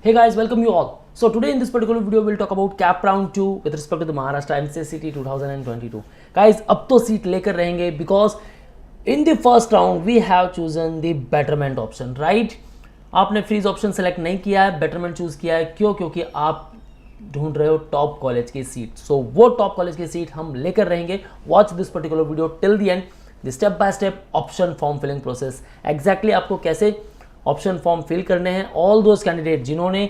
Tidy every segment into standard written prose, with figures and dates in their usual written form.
Hey guys, welcome you all. So today in this particular video we'll talk about cap round 2 with respect to the Maharashtra MCCT 2022. Guys, अब तो seat लेकर रहेंगे because in the first round we have chosen the betterment option, right? आपने freeze option select नहीं किया है, betterment choose किया है. क्यों? क्योंकि आप ढूंढ रहे हो टॉप कॉलेज की सीट. सो वो टॉप कॉलेज की सीट हम लेकर रहेंगे. Watch this particular video till the end. The step by step option form filling process, exactly आपको कैसे ऑप्शन फॉर्म फिल करने हैं. ऑल दोज कैंडिडेट जिन्होंने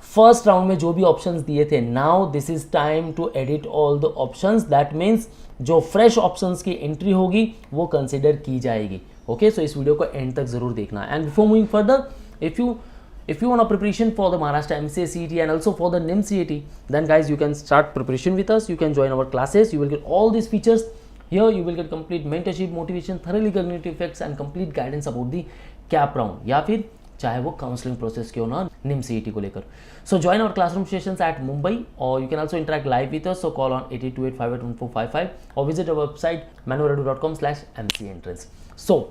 फर्स्ट राउंड में जो भी ऑप्शंस दिए थे, now this is time to edit all the options. That means जो फ्रेश ऑप्शंस की एंट्री होगी वो कंसिडर की जाएगी. ओके, सो इस वीडियो को एंड तक जरूर देखना. And before moving further, if you want a preparation for the Maharashtra MCCET and also for the NIM CET, then guys you can start preparation with us. You can join our classes. You will get all these features. Here you will get complete mentorship, motivation, thoroughly cognitive effects and complete guidance about the cap round या फिर चाहे वो counselling process क्यों ना NIM CET को लेकर. So join our classroom sessions at Mumbai, or you can also interact live with us. So call on 8828581455 or visit our website manuredu.com/mcentrance. So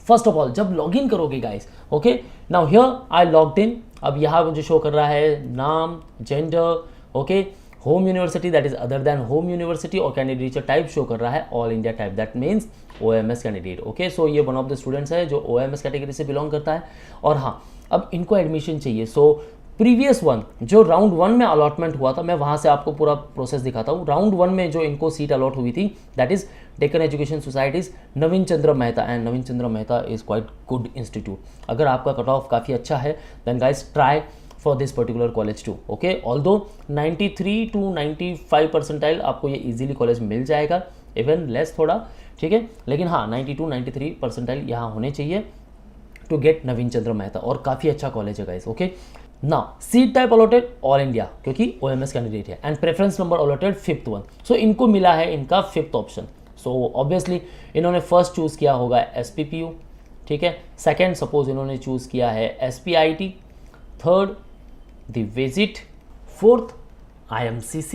first of all जब log in करोगे guys, okay, now here I logged in. अब यहाँ मुझे show कर रहा है नाम, gender, okay, home university that is other than home university, और कैंडिडेट टाइप शो कर रहा है all India type. That means OMS candidate. Okay, so ये वन ऑफ द स्टूडेंट्स है जो OMS कैटेगरी से बिलोंग करता है. और हाँ, अब इनको एडमिशन चाहिए. सो प्रीवियस वन जो राउंड 1 में अलॉटमेंट हुआ था, मैं वहाँ से आपको पूरा प्रोसेस दिखाता हूँ. राउंड 1 में जो इनको सीट अलॉट हुई थी that is Deccan education society's Navin Chandra Mehta. And Navin Chandra Mehta is quite good institute. अगर आपका कट ऑफ काफ़ी अच्छा है then guys try for this particular college too. Okay, although 93 to 95 percentile आपको ये इजीली कॉलेज मिल जाएगा, इवन लेस थोड़ा, ठीक है, लेकिन हाँ 90 to 93 परसेंटाइल यहाँ होने चाहिए टू गेट नवीन चंद्र मेहता. और काफ़ी अच्छा कॉलेज है guys. Okay, now seat type allotted all India क्योंकि OMS कैंडिडेट है. And preference number allotted 5th one. So इनको मिला है इनका 5th ऑप्शन. सो ऑब्वियसली इन्होंने फर्स्ट चूज़ किया होगा SPPU, ठीक है. सेकेंड सपोज इन्होंने चूज़ किया है SPIT, third the visit, fourth IMCC,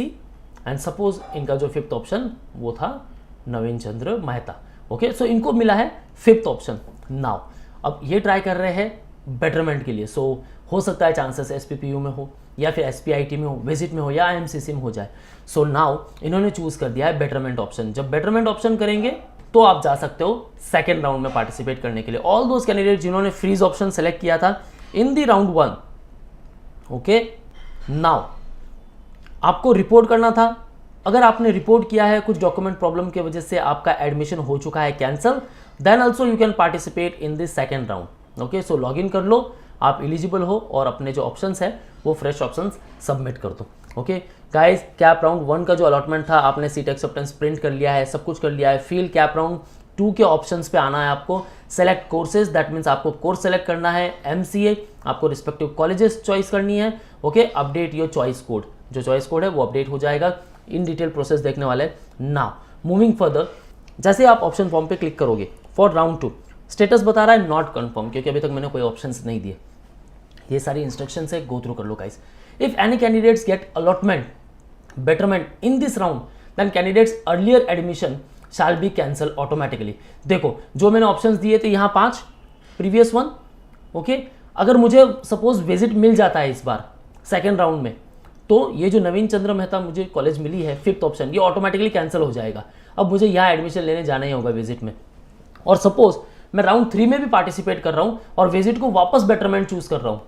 and suppose इनका जो 5th ऑप्शन वो था नवीन चंद्र मेहता. ओके, सो इनको मिला है 5th ऑप्शन. नाउ अब ये ट्राई कर रहे हैं बेटरमेंट के लिए. सो हो सकता है चांसेस SPPU में हो या फिर SPIT में हो, विजिट में हो या IMCC में हो जाए. सो नाउ इन्होंने चूज कर दिया है बेटरमेंट ऑप्शन. जब बेटरमेंट ऑप्शन करेंगे तो आप जा सकते हो सेकेंड राउंड में पार्टिसिपेट करने के लिए. ऑल दोज कैंडिडेट जिन्होंने फ्रीज ऑप्शन सेलेक्ट किया था इन दी राउंड 1, ओके, नाउ आपको रिपोर्ट करना था. अगर आपने रिपोर्ट किया है कुछ डॉक्यूमेंट प्रॉब्लम की वजह से आपका एडमिशन हो चुका है cancel, then also you can participate in this second round. Okay, so log in कर लो, आप एलिजिबल हो और अपने जो ऑप्शंस है वो फ्रेश ऑप्शंस सबमिट कर दो. ओके गाइस, कैप राउंड 1 का जो अलॉटमेंट था आपने सीट एक्सेप्टेंस प्रिंट कर लिया है, सब कुछ कर लिया है. फील कैप राउंड 2 के ऑप्शंस पे आना है आपको. सेलेक्ट कोर्सेज, दैट मीन्स आपको कोर्स सेलेक्ट करना है. MCA आपको रिस्पेक्टिव कॉलेजेस चॉइस करनी है. Okay, update your choice code, जो चॉइस कोड है वो अपडेट हो जाएगा. इन डिटेल प्रोसेस देखने वाले. नाउ मूविंग फर्दर, जैसे आप ऑप्शन फॉर्म पे क्लिक करोगे फॉर राउंड 2, स्टेटस बता रहा है नॉट कन्फर्म क्योंकि अभी तक मैंने कोई ऑप्शंस नहीं दिए. ये सारी इंस्ट्रक्शंस है, गो थ्रू कर लो guys. If any candidates get allotment betterment in this round then candidates earlier admission shall be cancel automatically. देखो जो मैंने ऑप्शंस दिए थे यहाँ 5, प्रीवियस वन. ओके, अगर मुझे सपोज विजिट मिल जाता है इस बार सेकेंड राउंड में, तो ये जो नवीन चंद्र मेहता मुझे कॉलेज मिली है 5th ऑप्शन, ये ऑटोमेटिकली कैंसिल हो जाएगा. अब मुझे यहाँ एडमिशन लेने जाना ही होगा विजिट में. और सपोज मैं राउंड 3 में भी पार्टिसिपेट कर रहा हूँ और विजिट को वापस बेटरमेंट चूज कर रहा हूँ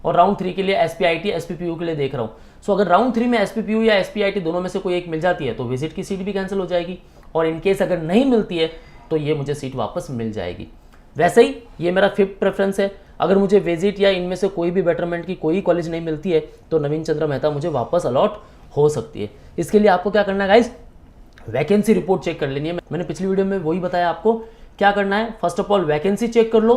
और राउंड 3 के लिए SPIT SPPU के लिए देख रहा हूँ. सो अगर राउंड 3 में SPPU या SPIT दोनों में से कोई एक मिल जाती है तो विजिट की सीट भी कैंसिल हो जाएगी. और इनकेस अगर नहीं मिलती है तो ये मुझे सीट वापस मिल जाएगी. वैसे ही ये मेरा 5th प्रेफरेंस है. अगर मुझे विजिट या इनमें से कोई भी बेटरमेंट की कोई कॉलेज नहीं मिलती है तो नवीन चंद्र मेहता मुझे वापस अलॉट हो सकती है. इसके लिए आपको क्या करना है गाइज, वैकेंसी रिपोर्ट चेक कर लेनी है. मैंने पिछली वीडियो में वही बताया आपको क्या करना है. First of all vacancy check कर लो,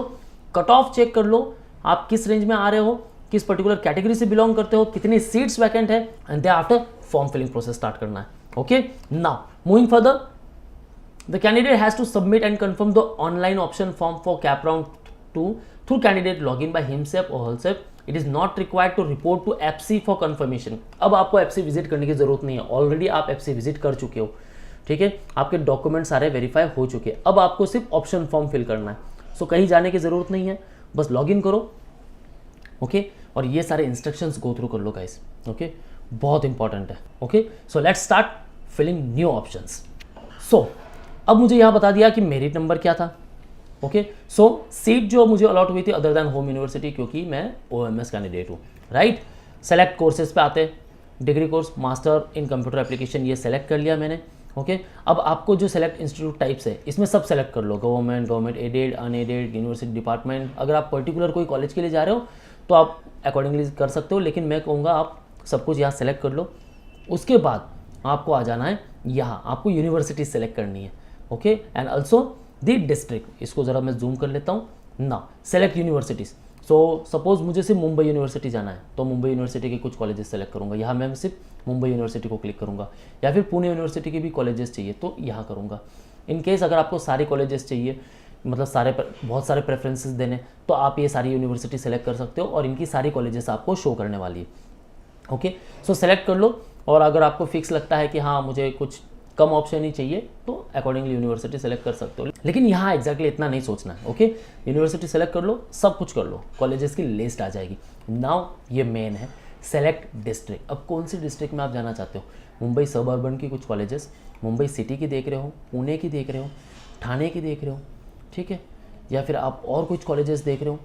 कट ऑफ चेक कर लो, आप किस रेंज में आ रहे हो, किस पर्टिकुलर कैटेगरी से बिलोंग करते हो, कितनी सीट्स वैकेंट है, and then after form filling process start करना है. Okay, now moving further, the candidate has to submit and confirm the online option form for CAP round 2 through candidate log in by himself और herself. It is not required to report to FC for confirmation. अब आपको FC visit करने की जरूरत नहीं है, already आप FC visit कर चुके हो, ठीक है, आपके डॉक्यूमेंट सारे वेरीफाई हो चुके हैं. अब आपको सिर्फ ऑप्शन फॉर्म फिल करना है. सो कहीं जाने की जरूरत नहीं है, बस लॉग इन करो, ओके और ये सारे इंस्ट्रक्शंस गो थ्रू कर लो गाइस, ओके बहुत इंपॉर्टेंट है। Okay so let's start filling new options. So अब मुझे यहाँ बता दिया कि मेरिट नंबर क्या था। ओके सो सीट जो मुझे अलॉट हुई थी अदर देन होम यूनिवर्सिटी, क्योंकि मैं OMS कैंडिडेट हूँ, राइट। सेलेक्ट कोर्सेज पे आते हैं, degree course master in computer application ये सेलेक्ट कर लिया मैंने। ओके अब आपको जो सेलेक्ट इंस्टीट्यूट टाइप्स है इसमें सब सेलेक्ट कर लो, government aided unaided university department. अगर आप पर्टिकुलर कोई कॉलेज के लिए जा रहे हो तो आप अकॉर्डिंगली कर सकते हो, लेकिन मैं कहूँगा आप सब कुछ यहाँ सेलेक्ट कर लो। उसके बाद आपको आ जाना है यहाँ, आपको यूनिवर्सिटी सेलेक्ट करनी है। Okay and also the district, इसको ज़रा मैं जूम कर लेता हूँ ना। सेलेक्ट यूनिवर्सिटीज़, सो सपोज मुझे सिर्फ मुंबई यूनिवर्सिटी जाना है तो मुंबई यूनिवर्सिटी के कुछ कॉलेजेस सेलेक्ट करूँगा, यहाँ मैं सिर्फ मुंबई यूनिवर्सिटी को क्लिक करूँगा। या फिर पुणे यूनिवर्सिटी के भी कॉलेजेस चाहिए तो यहाँ करूँगा। इन केस अगर आपको सारे कॉलेजेस चाहिए, मतलब बहुत सारे प्रेफरेंसेस देने, तो आप ये सारी यूनिवर्सिटी सेलेक्ट कर सकते हो और इनकी सारी कॉलेजेस आपको शो करने वाली है। ओके सो सेलेक्ट कर लो, और अगर आपको फिक्स लगता है कि हाँ मुझे कुछ कम ऑप्शन ही चाहिए तो अकॉर्डिंगली यूनिवर्सिटी सेलेक्ट कर सकते हो, लेकिन यहाँ एग्जैक्टली इतना नहीं सोचना है। ओके यूनिवर्सिटी सेलेक्ट कर लो, सब कुछ कर लो, कॉलेजेस की लिस्ट आ जाएगी। नाउ ये मेन है सेलेक्ट डिस्ट्रिक्ट। अब कौन सी डिस्ट्रिक्ट में आप जाना चाहते हो? मुंबई सब अर्बन की कुछ कॉलेजेस, मुंबई सिटी की देख रहे हो, पुणे की देख रहे हो, ठाणे की देख रहे हो, ठीक है, या फिर आप और कुछ कॉलेजेस देख रहे हो,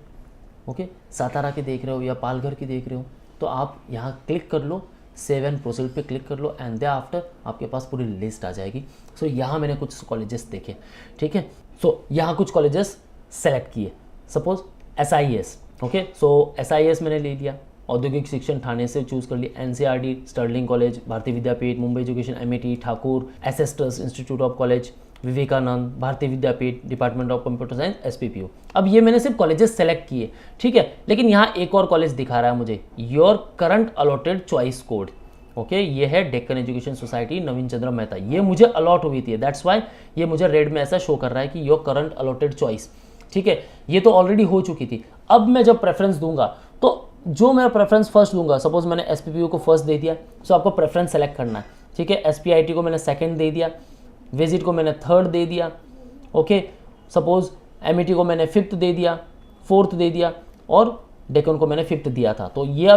ओके सातारा की देख रहे हो या पालघर की देख रहे हो, तो आप यहाँ क्लिक कर लो, सेव एंड प्रोसीड पे क्लिक कर लो एंड दे आफ्टर आपके पास पूरी लिस्ट आ जाएगी। सो यहाँ मैंने कुछ कॉलेजेस देखे, ठीक है। सो यहाँ कुछ कॉलेजेस सेलेक्ट किए, suppose SIS, okay so SIS मैंने ले लिया, औद्योगिक शिक्षण ठाणे से चूज कर लिया, NCRD Sterling college, Bharatiya Vidyapeeth, Mumbai education MIT, Thakur, SS trust institute of college, Vivekananda, Bharatiya Vidyapeeth, department of computer science SPPU। अब ये मैंने सिर्फ कॉलेजेस सेलेक्ट किए, ठीक है, लेकिन यहाँ एक और कॉलेज दिखा रहा है मुझे, your current allotted choice code. Okay ये है डेक्कन एजुकेशन सोसाइटी नवीन चंद्र मेहता, ये मुझे अलॉट हुई थी, दैट्स वाई ये मुझे रेड में ऐसा शो कर रहा है कि योर करंट अलॉटेड चॉइस, ठीक है, ये तो ऑलरेडी हो चुकी थी। अब मैं जब प्रेफरेंस दूंगा तो जो मैं प्रेफरेंस फर्स्ट दूंगा, सपोज मैंने SPPU को फर्स्ट दे दिया, सो आपको प्रेफरेंस सेलेक्ट करना है, ठीक है। SPIT को मैंने सेकंड दे दिया, विजिट को मैंने थर्ड दे दिया, ओके सपोज MIT को मैंने फिफ्थ दे दिया, फोर्थ दे दिया, और डेक्कन को मैंने फिफ्थ दिया था। तो ये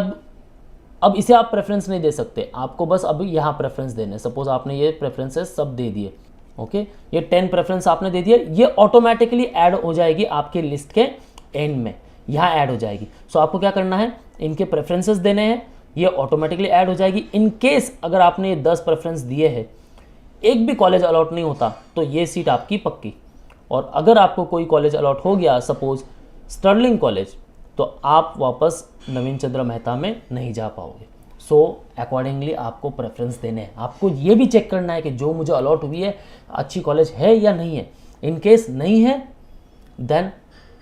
अब इसे आप प्रेफरेंस नहीं दे सकते, आपको बस अब यहाँ प्रेफरेंस देने। सपोज आपने ये प्रेफरेंसेस सब दे दिए, ओके ये 10 प्रेफरेंस आपने दे दिए, ये ऑटोमेटिकली ऐड हो जाएगी आपके लिस्ट के एंड में, यहाँ ऐड हो जाएगी। सो आपको क्या करना है, इनके प्रेफरेंसेस देने हैं, ये ऑटोमेटिकली ऐड हो जाएगी। इन केस अगर आपने ये 10 प्रेफरेंस दिए हैं, एक भी कॉलेज अलॉट नहीं होता तो ये सीट आपकी पक्की। और अगर आपको कोई कॉलेज अलॉट हो गया, सपोज स्टर्लिंग कॉलेज, तो आप वापस नवीन चंद्र मेहता में नहीं जा पाओगे। सो अकॉर्डिंगली आपको प्रेफरेंस देने हैं। आपको ये भी चेक करना है कि जो मुझे अलॉट हुई है अच्छी कॉलेज है या नहीं है। इन केस नहीं है देन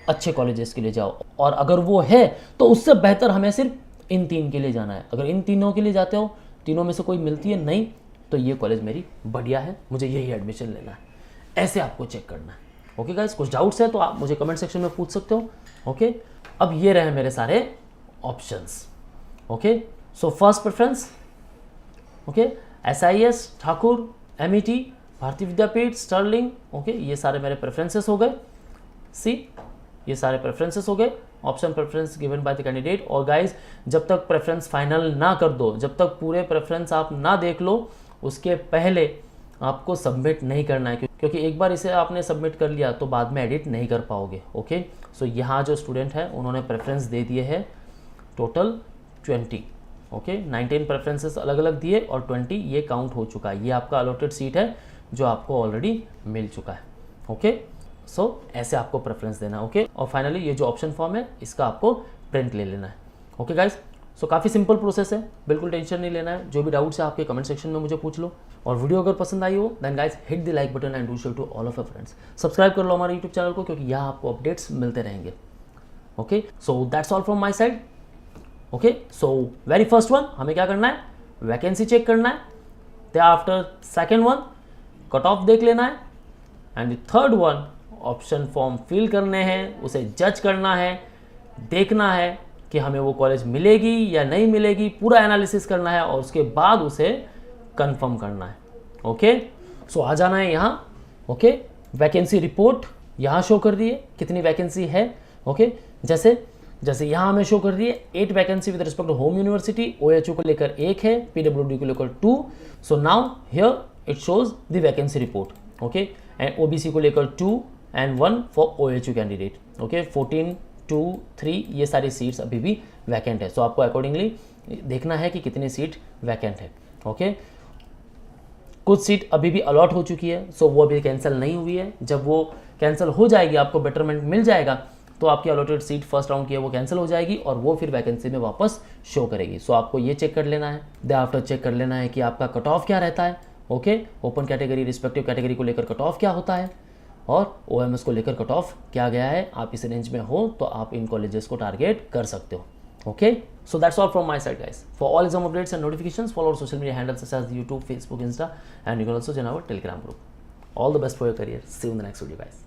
अच्छे कॉलेजेस के लिए जाओ, और अगर वो है तो उससे बेहतर हमें सिर्फ इन 3 के लिए जाना है। अगर इन तीनों के लिए जाते हो, तीनों में से कोई मिलती है नहीं, तो ये कॉलेज मेरी बढ़िया है, मुझे यही एडमिशन लेना है, ऐसे आपको चेक करना है। ओके गाइस, कुछ डाउट्स है तो आप मुझे कमेंट सेक्शन में पूछ सकते हो। ओके अब ये रहे मेरे सारे options. Okay so first preference, okay SIS, Thakur, MIT, भारतीय विद्यापीठ, स्टर्लिंग, ओके ये सारे मेरे प्रेफरेंसेस हो गए। सी ये सारे प्रेफरेंसेस हो गए, option preference given by the candidate. और गाइज जब तक प्रेफरेंस फाइनल ना कर दो, जब तक पूरे प्रेफरेंस आप ना देख लो, उसके पहले आपको सबमिट नहीं करना है, क्योंकि एक बार इसे आपने सबमिट कर लिया तो बाद में एडिट नहीं कर पाओगे। ओके सो यहाँ जो स्टूडेंट है उन्होंने प्रेफरेंस दे दिए है टोटल 20, ओके 19 प्रेफरेंसेस अलग अलग दिए और 20 ये काउंट हो चुका है। ये आपका अलॉटेड सीट है जो आपको ऑलरेडी मिल चुका है। ओके सो ऐसे आपको प्रेफरेंस देना है। ओके और फाइनली ये जो ऑप्शन फॉर्म है इसका आपको प्रिंट ले लेना है। ओके गाइज सो काफ़ी सिंपल प्रोसेस है, बिल्कुल टेंशन नहीं लेना है। जो भी डाउट्स है आपके कमेंट सेक्शन में मुझे पूछ लो, और वीडियो अगर पसंद आई हो then guys hit the like button and do share to all of your friends. Subscribe कर लो हमारे यूट्यूब चैनल को, क्योंकि यहाँ आपको अपडेट्स मिलते रहेंगे। Okay so that's all from my side. Okay so very first one हमें क्या करना है, वैकेंसी चेक करना है। The after second one cut off देख लेना है, and third one option form fill करने हैं, उसे जज करना है, देखना है कि हमें वो कॉलेज मिलेगी या नहीं मिलेगी, पूरा एनालिसिस करना है और उसके बाद उसे कंफर्म करना है। ओके सो आ जाना है यहाँ। ओके वैकेंसी रिपोर्ट यहाँ शो कर रही है कितनी वैकेंसी है। ओके जैसे जैसे यहाँ हमें शो कर रही है 8 vacancy with respect to home university, OHU को लेकर 1 है, PWD को लेकर 2. So now here it shows the vacancy report. Okay, and OBC को लेकर 2 and 1 for OHU candidate. Okay, 14, 2, 3 ये सारी सीट्स अभी भी वैकेंट है. सो आपको अकॉर्डिंगली देखना है कि कितनी सीट वैकेंट है. ओके, कुछ सीट अभी भी अलॉट हो चुकी है, सो वो अभी कैंसिल नहीं हुई है. जब वो कैंसिल हो जाएगी, आपको बेटरमेंट मिल जाएगा, तो आपकी अलॉटेड सीट फर्स्ट राउंड की है वो कैंसिल हो जाएगी और वो फिर वैकेंसी में वापस शो करेगी. सो आपको ये चेक कर लेना है, दे आफ्टर चेक कर लेना है कि आपका कट ऑफ क्या रहता है. Okay, open category respective category को लेकर कट ऑफ क्या होता है और OMS को लेकर कट ऑफ क्या गया है. आप इस रेंज में हो तो आप इन कॉलेजेस को टारगेट कर सकते हो. Okay, so that's all from my side, guys. For all exam updates and notifications, follow our social media handles such as YouTube, Facebook, Insta, and you can also join our Telegram group. All the best for your career. See you in the next video, guys.